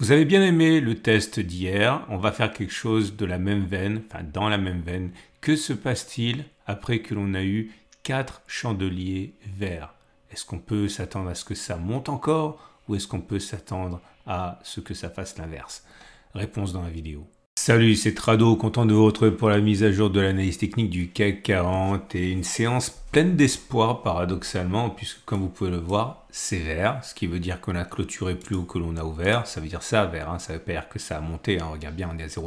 Vous avez bien aimé le test d'hier, on va faire quelque chose de la même veine, enfin dans la même veine. Que se passe-t-il après que l'on a eu 4 chandeliers verts? Est-ce qu'on peut s'attendre à ce que ça monte encore ou est-ce qu'on peut s'attendre à ce que ça fasse l'inverse? Réponse dans la vidéo. Salut, c'est Trado, content de vous retrouver pour la mise à jour de l'analyse technique du CAC 40 et une séance pleine d'espoir paradoxalement puisque comme vous pouvez le voir, c'est vert, ce qui veut dire qu'on a clôturé plus haut que l'on a ouvert, ça veut dire ça vert, hein, ça veut pas dire que ça a monté, hein. Regarde bien, on est à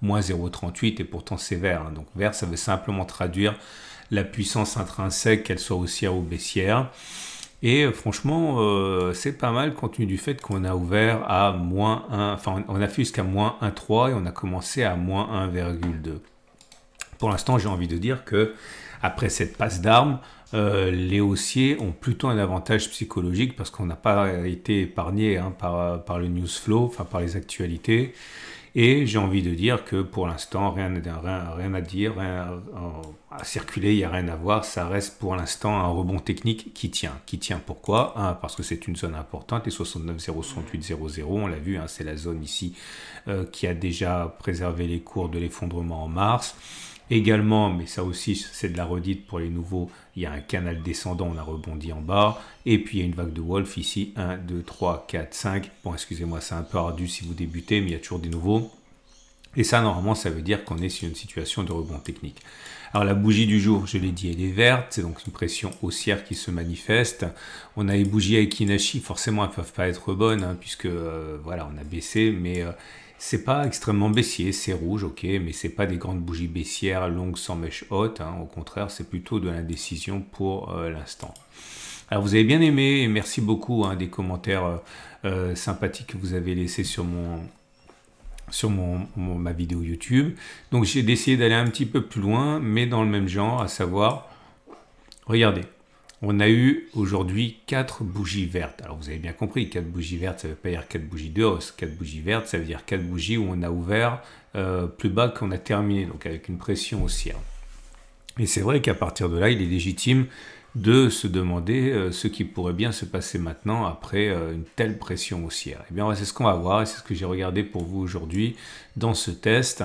moins 0,38 et pourtant c'est vert, hein. Donc vert ça veut simplement traduire la puissance intrinsèque, qu'elle soit haussière ou baissière. Et franchement, c'est pas mal compte tenu du fait qu'on a ouvert à moins 1, enfin on a fait jusqu'à moins 1,3 et on a commencé à moins 1,2. Pour l'instant, j'ai envie de dire que après cette passe d'armes, les haussiers ont plutôt un avantage psychologique parce qu'on n'a pas été épargné hein, par le news flow, enfin par les actualités. Et j'ai envie de dire que pour l'instant, rien à dire, rien à circuler, il n'y a rien à voir. Ça reste pour l'instant un rebond technique qui tient. Qui tient pourquoi? Parce que c'est une zone importante, les 69,068,00, on l'a vu, hein, c'est la zone ici qui a déjà préservé les cours de l'effondrement en mars. Également, mais ça aussi c'est de la redite pour les nouveaux, il y a un canal descendant, on a rebondi en bas, et puis il y a une vague de Wolf ici, 1, 2, 3, 4, 5, bon excusez-moi c'est un peu ardu si vous débutez, mais il y a toujours des nouveaux, et ça normalement ça veut dire qu'on est sur une situation de rebond technique. Alors la bougie du jour, je l'ai dit, elle est verte, c'est donc une pression haussière qui se manifeste. On a les bougies avec Kinashi, forcément elles ne peuvent pas être bonnes, hein, puisque voilà on a baissé, mais c'est pas extrêmement baissier, c'est rouge, ok, mais c'est pas des grandes bougies baissières longues sans mèche haute, hein, au contraire, c'est plutôt de l'indécision pour l'instant. Alors vous avez bien aimé, et merci beaucoup hein, des commentaires sympathiques que vous avez laissés sur ma vidéo YouTube. Donc j'ai décidé d'aller un petit peu plus loin, mais dans le même genre, à savoir, regardez. On a eu aujourd'hui 4 bougies vertes. Alors vous avez bien compris, 4 bougies vertes, ça ne veut pas dire 4 bougies de hausse. 4 bougies vertes, ça veut dire 4 bougies où on a ouvert plus bas qu'on a terminé, donc avec une pression haussière. Et c'est vrai qu'à partir de là, il est légitime de se demander ce qui pourrait bien se passer maintenant après une telle pression haussière. Eh bien, c'est ce qu'on va voir et c'est ce que j'ai regardé pour vous aujourd'hui dans ce test.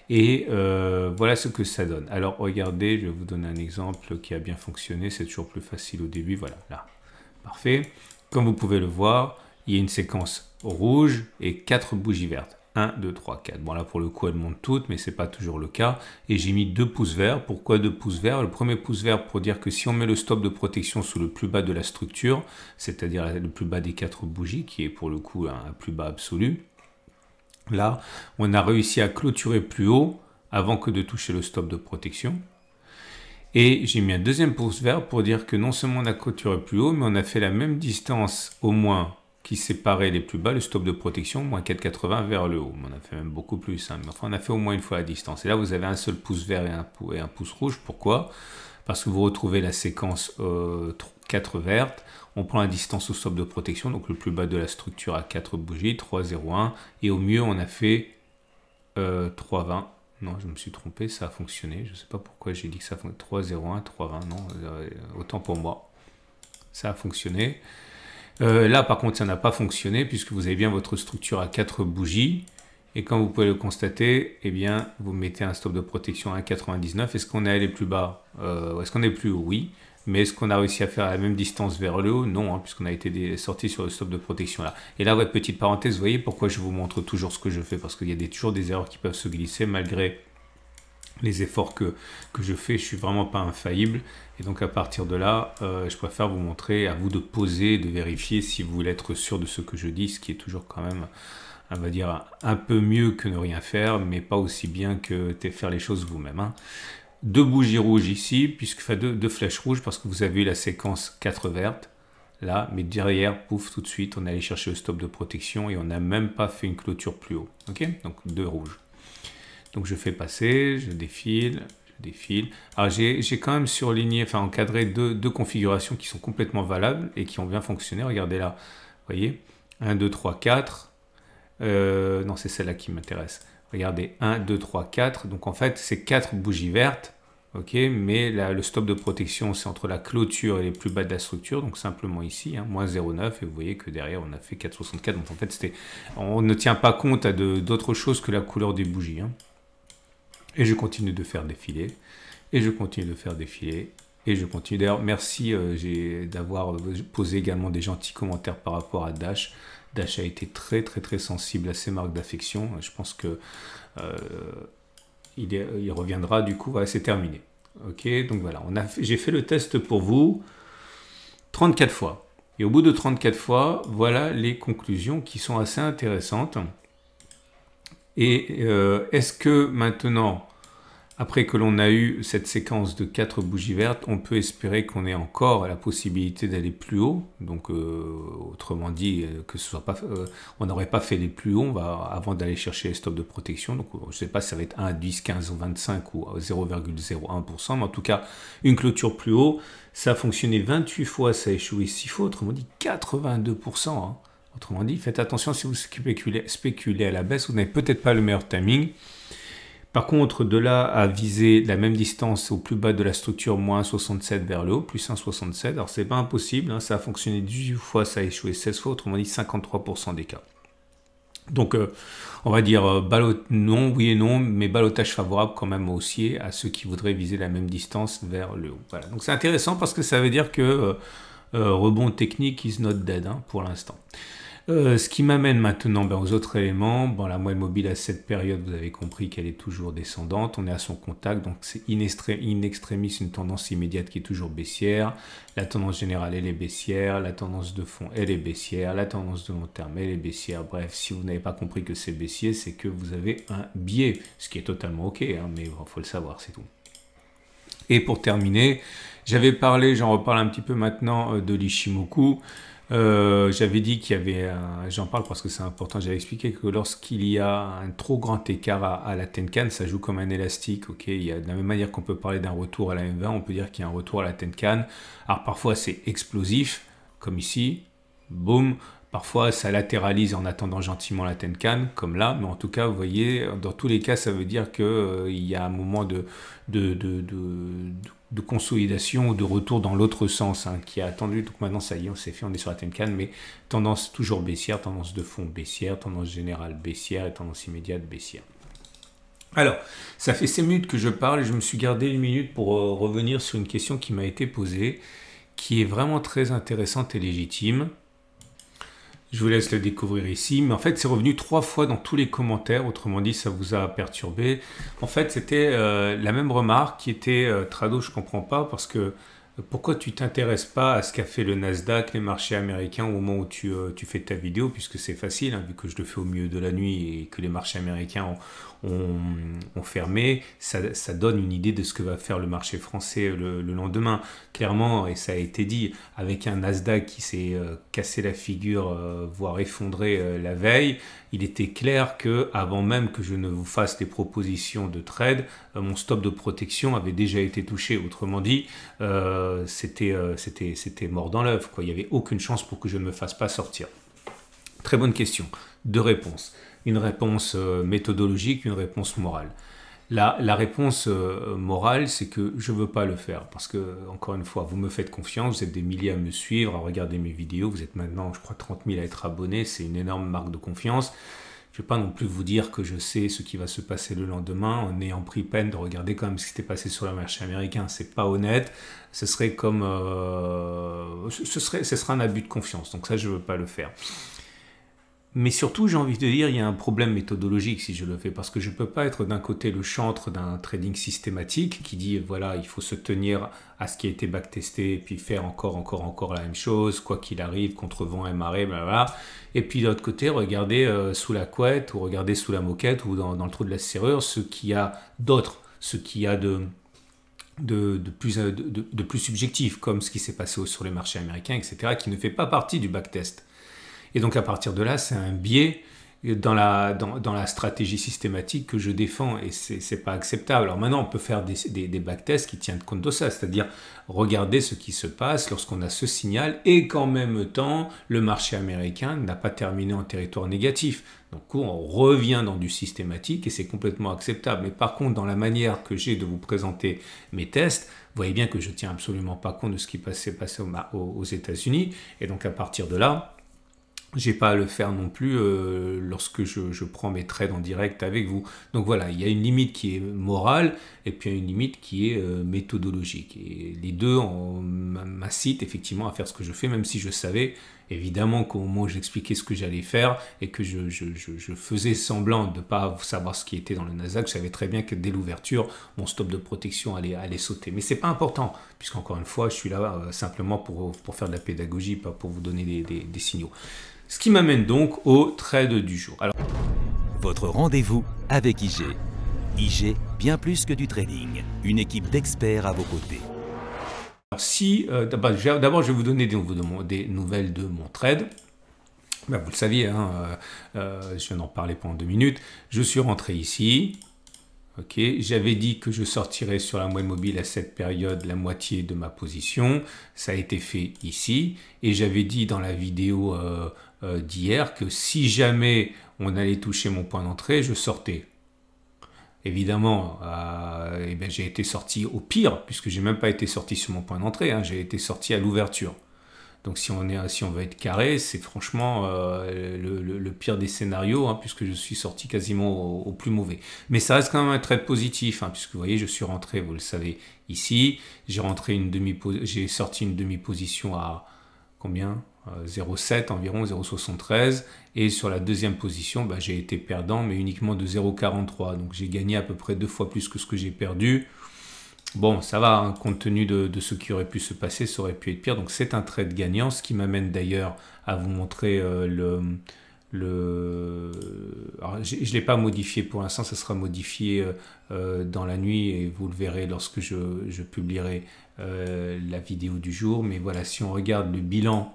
Et voilà ce que ça donne. Alors regardez, je vais vous donner un exemple qui a bien fonctionné. C'est toujours plus facile au début. Voilà, là. Parfait. Comme vous pouvez le voir, il y a une séquence rouge et 4 bougies vertes. 1, 2, 3, 4. Bon là pour le coup elles montent toutes, mais ce n'est pas toujours le cas. Et j'ai mis 2 pouces verts. Pourquoi 2 pouces verts? Le premier pouce vert pour dire que si on met le stop de protection sous le plus bas de la structure, c'est-à-dire le plus bas des 4 bougies, qui est pour le coup un plus bas absolu, là, on a réussi à clôturer plus haut avant que de toucher le stop de protection. Et j'ai mis un deuxième pouce vert pour dire que non seulement on a clôturé plus haut, mais on a fait la même distance au moins qui séparait les plus bas, le stop de protection, moins 4,80 vers le haut. On a fait même beaucoup plus, hein, mais enfin on a fait au moins une fois la distance. Et là, vous avez un seul pouce vert et un pouce rouge. Pourquoi? Parce que vous retrouvez la séquence 4 vertes. On prend la distance au stop de protection, donc le plus bas de la structure à 4 bougies, 3,01. Et au mieux, on a fait 3,20. Non, je me suis trompé, ça a fonctionné. Je ne sais pas pourquoi j'ai dit que ça fonctionnait. 3,01, 3,20, non, autant pour moi. Ça a fonctionné. Là, par contre, ça n'a pas fonctionné puisque vous avez bien votre structure à 4 bougies. Et comme vous pouvez le constater, eh bien, vous mettez un stop de protection à 1,99. Est-ce qu'on est allé plus bas? Est-ce qu'on est plus haut? Oui. Mais est-ce qu'on a réussi à faire la même distance vers le haut? Non, hein, puisqu'on a été sorti sur le stop de protection là. Et là, ouais, petite parenthèse, vous voyez pourquoi je vous montre toujours ce que je fais? Parce qu'il y a toujours des erreurs qui peuvent se glisser malgré les efforts que je fais. Je suis vraiment pas infaillible. Et donc à partir de là, je préfère vous montrer, à vous de poser, de vérifier si vous voulez être sûr de ce que je dis, ce qui est toujours quand même, on va dire, un peu mieux que ne rien faire, mais pas aussi bien que faire les choses vous-même, hein. 2 bougies rouges ici, puisque enfin deux flèches rouges, parce que vous avez eu la séquence 4 vertes, là, mais derrière, pouf, tout de suite, on est allé chercher le stop de protection et on n'a même pas fait une clôture plus haut. Ok? Donc 2 rouges. Donc je fais passer, je défile. Alors j'ai quand même surligné, enfin encadré deux configurations qui sont complètement valables et qui ont bien fonctionné. Regardez là, vous voyez, 1, 2, 3, 4. Non, c'est celle-là qui m'intéresse. Regardez, 1, 2, 3, 4. Donc en fait, c'est 4 bougies vertes, ok, mais le stop de protection, c'est entre la clôture et les plus bas de la structure, donc simplement ici, hein, moins 0,9, et vous voyez que derrière, on a fait 4,64, donc en fait, on ne tient pas compte d'autre chose que la couleur des bougies. Hein. Et je continue de faire défiler, et je continue de faire défiler, et je continue. D'ailleurs, merci d'avoir posé également des gentils commentaires par rapport à Dash. Dash a été très très très sensible à ces marques d'affection. Je pense que il reviendra du coup. Voilà, c'est terminé. Ok, donc voilà, j'ai fait le test pour vous 34 fois. Et au bout de 34 fois, voilà les conclusions qui sont assez intéressantes. Et est-ce que maintenant, après que l'on a eu cette séquence de 4 bougies vertes, on peut espérer qu'on ait encore la possibilité d'aller plus haut. Donc, autrement dit, que ce soit pas, on n'aurait pas fait les plus hauts avant d'aller chercher les stops de protection. Donc, je ne sais pas si ça va être 1, 10, 15 ou 25 ou 0,01%. Mais en tout cas, une clôture plus haut, ça a fonctionné 28 fois, ça a échoué 6 fois. Autrement dit, 82%. Hein. Autrement dit, faites attention si vous spéculez à la baisse, vous n'avez peut-être pas le meilleur timing. Par contre, de là à viser la même distance au plus bas de la structure, moins 67 vers le haut, plus 1,67, alors c'est pas impossible, hein, ça a fonctionné 18 fois, ça a échoué 16 fois, autrement dit 53% des cas. Donc, on va dire non, oui et non, mais ballottage favorable quand même haussier à ceux qui voudraient viser la même distance vers le haut. Voilà. Donc c'est intéressant parce que ça veut dire que rebond technique is not dead hein, pour l'instant. Ce qui m'amène maintenant aux autres éléments. Bon, la moyenne mobile à cette période, vous avez compris qu'elle est toujours descendante. On est à son contact, donc c'est in extremis une tendance immédiate qui est toujours baissière. La tendance générale, elle est baissière. La tendance de fond, elle est baissière. La tendance de long terme, elle est baissière. Bref, si vous n'avez pas compris que c'est baissier, c'est que vous avez un biais, ce qui est totalement ok, hein, mais il faut le savoir, c'est tout. Et pour terminer, j'avais parlé, j'en reparle un petit peu maintenant, de l'Ishimoku. J'avais dit qu'il y avait, j'en parle parce que c'est important, j'avais expliqué que lorsqu'il y a un trop grand écart à la Tenkan, ça joue comme un élastique, ok. Il y a, de la même manière qu'on peut parler d'un retour à la M20, on peut dire qu'il y a un retour à la Tenkan. Alors parfois c'est explosif, comme ici, boum. Parfois, ça latéralise en attendant gentiment la Tenkan, comme là. Mais en tout cas, vous voyez, dans tous les cas, ça veut dire qu'il y a un moment de consolidation ou de retour dans l'autre sens hein, qui a attendu. Donc maintenant, ça y est, on s'est fait, on est sur la Tenkan, mais tendance toujours baissière, tendance de fond baissière, tendance générale baissière et tendance immédiate baissière. Alors, ça fait 5 minutes que je parle et je me suis gardé une minute pour revenir sur une question qui m'a été posée, qui est vraiment très intéressante et légitime. Je vous laisse le découvrir ici, mais en fait c'est revenu 3 fois dans tous les commentaires, autrement dit ça vous a perturbé. En fait c'était la même remarque qui était Trado, je comprends pas parce que pourquoi tu t'intéresses pas à ce qu'a fait le Nasdaq, les marchés américains au moment où tu fais ta vidéo, puisque c'est facile, hein, vu que je le fais au milieu de la nuit et que les marchés américains ont fermé, ça donne une idée de ce que va faire le marché français le lendemain. Clairement, et ça a été dit, avec un Nasdaq qui s'est cassé la figure, voire effondré la veille, il était clair que avant même que je ne vous fasse des propositions de trade, mon stop de protection avait déjà été touché. Autrement dit, c'était mort dans l'œuf. Il n'y avait aucune chance pour que je ne me fasse pas sortir. Très bonne question. 2 réponses. Une réponse méthodologique, une réponse morale. La réponse morale, c'est que je ne veux pas le faire parce que, encore une fois, vous me faites confiance, vous êtes des milliers à me suivre, à regarder mes vidéos, vous êtes maintenant, je crois, 30 000 à être abonnés, c'est une énorme marque de confiance. Je ne vais pas non plus vous dire que je sais ce qui va se passer le lendemain en ayant pris peine de regarder quand même ce qui s'était passé sur le marché américain. C'est pas honnête, ce serait comme... ce serait un abus de confiance, donc ça, je ne veux pas le faire. Mais surtout, j'ai envie de dire, il y a un problème méthodologique si je le fais, parce que je ne peux pas être d'un côté le chantre d'un trading systématique qui dit, voilà, il faut se tenir à ce qui a été backtesté, et puis faire encore la même chose, quoi qu'il arrive, contre vent et marée, blablabla. Et puis de l'autre côté, regarder sous la couette, ou regarder sous la moquette, ou dans le trou de la serrure, ce qu'il y a d'autre, ce qu'il y a de plus subjectif, comme ce qui s'est passé sur les marchés américains, etc., qui ne fait pas partie du backtest. Et donc à partir de là, c'est un biais dans la stratégie systématique que je défends et c'est pas acceptable. Alors maintenant, on peut faire des backtests qui tiennent compte de ça, c'est-à-dire regarder ce qui se passe lorsqu'on a ce signal et qu'en même temps, le marché américain n'a pas terminé en territoire négatif. Donc on revient dans du systématique et c'est complètement acceptable. Mais par contre, dans la manière que j'ai de vous présenter mes tests, vous voyez bien que je ne tiens absolument pas compte de ce qui s'est passé aux États-Unis. Et donc à partir de là, j'ai pas à le faire non plus lorsque je prends mes trades en direct avec vous. Donc voilà, il y a une limite qui est morale et puis il y a une limite qui est méthodologique. Et les deux m'incitent effectivement à faire ce que je fais, même si je savais évidemment qu'au moment où j'expliquais ce que j'allais faire et que je faisais semblant de ne pas savoir ce qui était dans le Nasdaq, je savais très bien que dès l'ouverture, mon stop de protection allait sauter. Mais c'est pas important, puisqu'encore une fois, je suis là simplement pour faire de la pédagogie, pas pour vous donner des signaux. Ce qui m'amène donc au trade du jour. Alors, votre rendez-vous avec IG. IG, bien plus que du trading. Une équipe d'experts à vos côtés. Si, d'abord, je vais vous donner des nouvelles de mon trade. Ben, vous le saviez, hein, je viens d'en parler pendant 2 minutes. Je suis rentré ici. Okay. J'avais dit que je sortirais sur la moyenne mobile à cette période la moitié de ma position. Ça a été fait ici. Et j'avais dit dans la vidéo d'hier que si jamais on allait toucher mon point d'entrée, je sortais. Évidemment, j'ai été sorti au pire, puisque j'ai même pas été sorti sur mon point d'entrée. Hein, j'ai été sorti à l'ouverture. Donc si on veut être carré, c'est franchement le pire des scénarios, hein, puisque je suis sorti quasiment au plus mauvais. Mais ça reste quand même un trade positif, hein, puisque vous voyez, je suis rentré, vous le savez, ici. J'ai sorti une demi-position à combien 0,7 environ, 0,73. Et sur la deuxième position, j'ai été perdant, mais uniquement de 0,43. Donc j'ai gagné à peu près 2 fois plus que ce que j'ai perdu. Bon, ça va, hein, compte tenu de ce qui aurait pu se passer, ça aurait pu être pire. Donc c'est un trade gagnant, ce qui m'amène d'ailleurs à vous montrer Alors, je ne l'ai pas modifié pour l'instant, ça sera modifié dans la nuit et vous le verrez lorsque je publierai la vidéo du jour. Mais voilà, si on regarde le bilan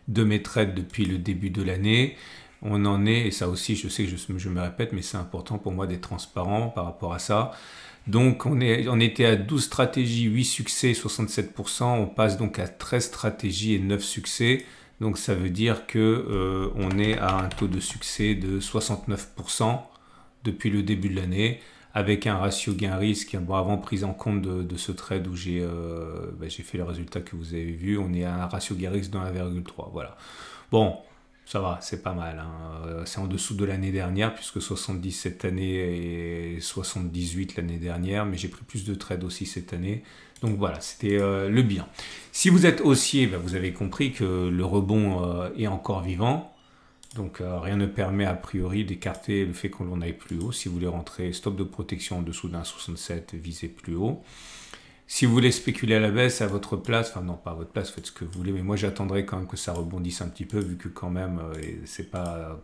de mes trades depuis le début de l'année, on en est, et ça aussi je sais que je me répète, mais c'est important pour moi d'être transparent par rapport à ça. Donc on était à 12 stratégies, 8 succès, 67%, on passe donc à 13 stratégies et 9 succès. Donc ça veut dire que on est à un taux de succès de 69% depuis le début de l'année, avec un ratio gain-risque, avant prise en compte de ce trade où j'ai fait le résultat que vous avez vu, on est à un ratio gain-risque de 1,3. Voilà. Bon, ça va, c'est pas mal. Hein. C'est en dessous de l'année dernière, puisque 70 cette année et 78 l'année dernière, mais j'ai pris plus de trades aussi cette année. Donc voilà, c'était le bilan. Si vous êtes haussier, vous avez compris que le rebond est encore vivant. Donc rien ne permet a priori d'écarter le fait que l'on aille plus haut. Si vous voulez rentrer, stop de protection en dessous d'un 67, visez plus haut. Si vous voulez spéculer à la baisse à votre place, enfin non pas à votre place, faites ce que vous voulez, mais moi j'attendrai quand même que ça rebondisse un petit peu, vu que quand même c'est pas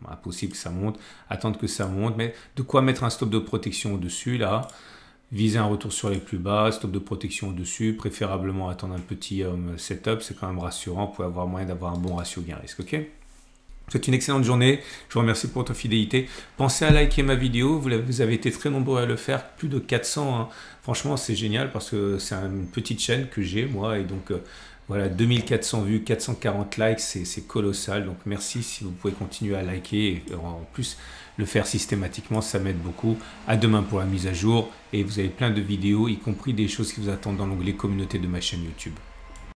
impossible que ça monte. Attendre que ça monte, mais de quoi mettre un stop de protection au-dessus là. Viser un retour sur les plus bas, stop de protection au-dessus, préférablement attendre un petit setup, c'est quand même rassurant, vous pouvez avoir moyen d'avoir un bon ratio gain-risque, ok ? Je vous souhaite une excellente journée, je vous remercie pour votre fidélité. Pensez à liker ma vidéo, vous avez été très nombreux à le faire, plus de 400. Hein. Franchement, c'est génial parce que c'est une petite chaîne que j'ai, moi, et donc voilà, 2400 vues, 440 likes, c'est colossal. Donc merci si vous pouvez continuer à liker et en plus le faire systématiquement, ça m'aide beaucoup. À demain pour la mise à jour et vous avez plein de vidéos, y compris des choses qui vous attendent dans l'onglet communauté de ma chaîne YouTube.